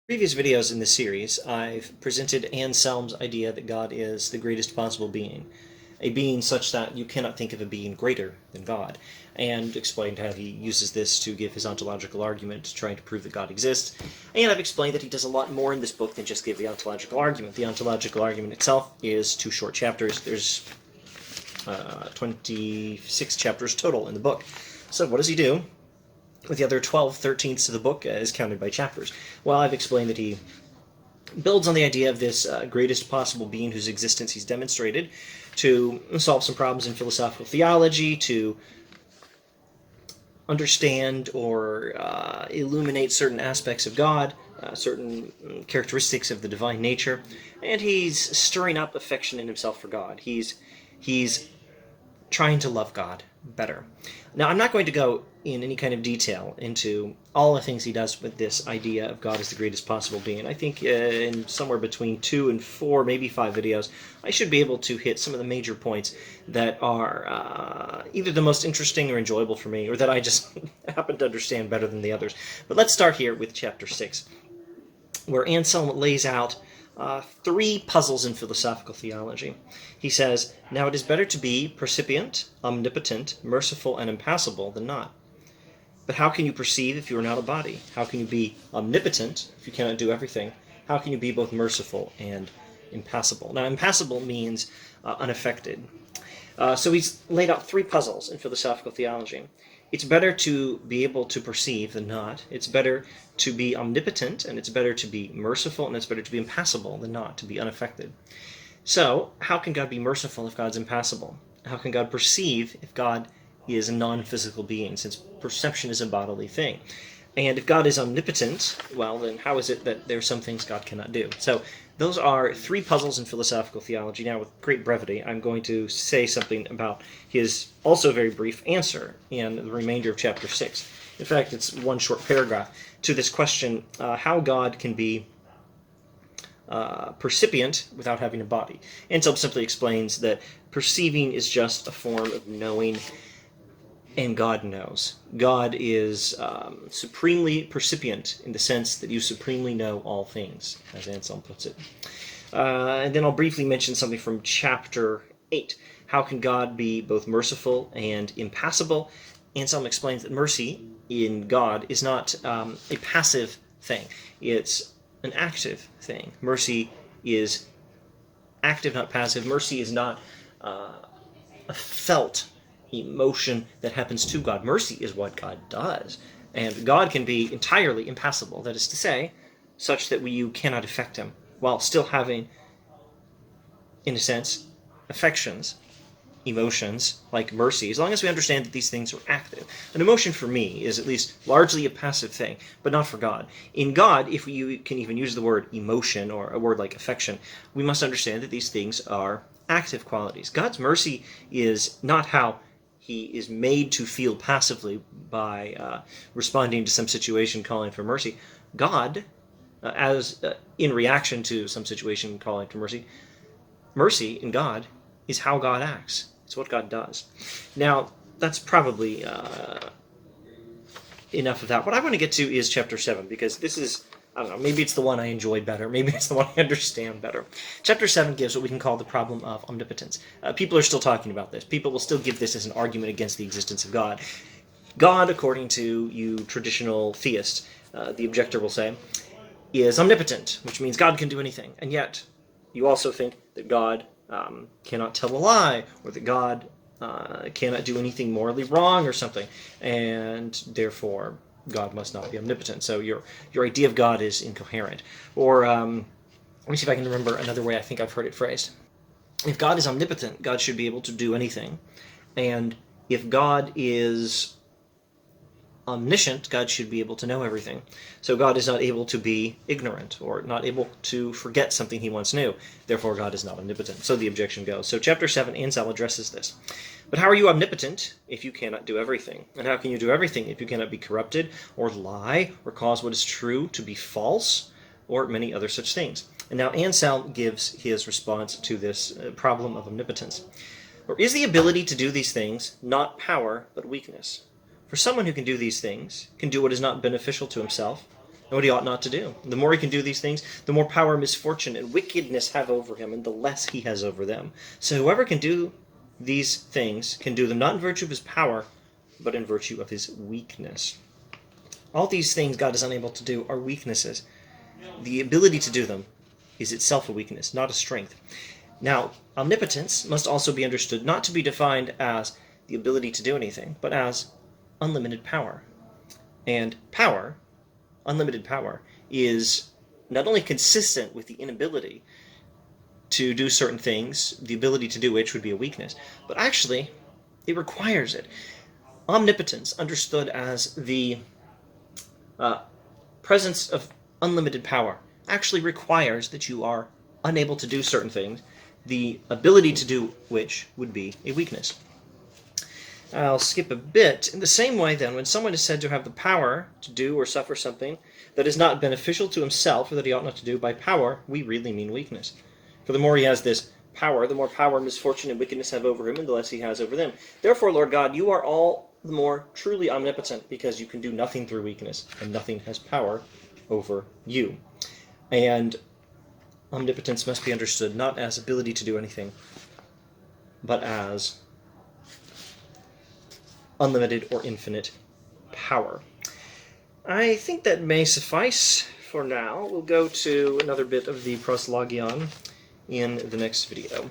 Previous videos in this series, I've presented Anselm's idea that God is the greatest possible being, a being such that you cannot think of a being greater than God, and explained how he uses this to give his ontological argument, trying to prove that God exists. And I've explained that he does a lot more in this book than just give the ontological argument. The ontological argument itself is 2 short chapters. There's 26 chapters total in the book. So what does he do with the other 12/13ths of the book as counted by chapters? Well, I've explained that he builds on the idea of this greatest possible being whose existence he's demonstrated to solve some problems in philosophical theology, to understand or illuminate certain aspects of God, certain characteristics of the divine nature, and he's stirring up affection in himself for God. He's trying to love God better. Now, I'm not going to go in any kind of detail into all the things he does with this idea of God as the greatest possible being. I think in somewhere between 2 and 4, maybe 5 videos, I should be able to hit some of the major points that are either the most interesting or enjoyable for me, or that I just happen to understand better than the others. But let's start here with chapter 6, where Anselm lays out 3 puzzles in philosophical theology. He says, "Now it is better to be percipient, omnipotent, merciful, and impassible than not. But how can you perceive if you are not a body? How can you be omnipotent if you cannot do everything? How can you be both merciful and impassible?" Now, impassible means unaffected. So he's laid out 3 puzzles in philosophical theology. It's better to be able to perceive than not. It's better to be omnipotent, and it's better to be merciful, and it's better to be impassible than not, to be unaffected. So, how can God be merciful if God's impassible? How can God perceive if God is a non-physical being, since perception is a bodily thing? And if God is omnipotent, well, then how is it that there are some things God cannot do? So those are 3 puzzles in philosophical theology. Now, with great brevity, I'm going to say something about his also very brief answer in the remainder of chapter 6. In fact, it's 1 short paragraph to this question, how God can be percipient without having a body. Anselm simply explains that perceiving is just a form of knowing, and God knows. God is supremely percipient in the sense that you supremely know all things, as Anselm puts it. And then I'll briefly mention something from chapter 8. How can God be both merciful and impassible? Anselm explains that mercy in God is not a passive thing. It's an active thing. Mercy is active, not passive. Mercy is not a felt emotion that happens to God. Mercy is what God does. And God can be entirely impassible, that is to say, such that you cannot affect him, while still having, in a sense, affections, emotions, like mercy, as long as we understand that these things are active. An emotion for me is at least largely a passive thing, but not for God. In God, if you can even use the word emotion or a word like affection, we must understand that these things are active qualities. God's mercy is not how he is made to feel passively by responding to some situation calling for mercy. God, in reaction to some situation calling for mercy, mercy in God is how God acts. It's what God does. Now, that's probably enough of that. What I want to get to is chapter 7, because this is, I don't know, maybe it's the one I enjoy better. Maybe it's the one I understand better. Chapter 7 gives what we can call the problem of omnipotence. People are still talking about this. People will still give this as an argument against the existence of God. God, according to you traditional theists, the objector will say, is omnipotent, which means God can do anything. And yet, you also think that God cannot tell a lie, or that God cannot do anything morally wrong or something, and therefore God must not be omnipotent. So your idea of God is incoherent. Or let me see if I can remember another way I think I've heard it phrased. If God is omnipotent, God should be able to do anything. And if God is omniscient, God should be able to know everything. So God is not able to be ignorant, or not able to forget something he once knew. Therefore, God is not omnipotent. So the objection goes. So chapter 7, Anselm addresses this. But how are you omnipotent if you cannot do everything? And how can you do everything if you cannot be corrupted, or lie, or cause what is true to be false, or many other such things? And now Anselm gives his response to this problem of omnipotence. Or is the ability to do these things not power, but weakness? For someone who can do these things, can do what is not beneficial to himself, and what he ought not to do. The more he can do these things, the more power misfortune and wickedness have over him, and the less he has over them. So whoever can do these things can do them not in virtue of his power, but in virtue of his weakness. All these things God is unable to do are weaknesses. The ability to do them is itself a weakness, not a strength. Now, omnipotence must also be understood not to be defined as the ability to do anything, but as unlimited power. And power, unlimited power, is not only consistent with the inability to do certain things, the ability to do which would be a weakness, but actually it requires it. Omnipotence, understood as the presence of unlimited power, actually requires that you are unable to do certain things, the ability to do which would be a weakness. I'll skip a bit. In the same way, then, when someone is said to have the power to do or suffer something that is not beneficial to himself or that he ought not to do, by power, we really mean weakness. For the more he has this power, the more power misfortune and wickedness have over him, and the less he has over them. Therefore, Lord God, you are all the more truly omnipotent, because you can do nothing through weakness, and nothing has power over you. And omnipotence must be understood not as ability to do anything, but as unlimited or infinite power. I think that may suffice for now. We'll go to another bit of the proslogion in the next video.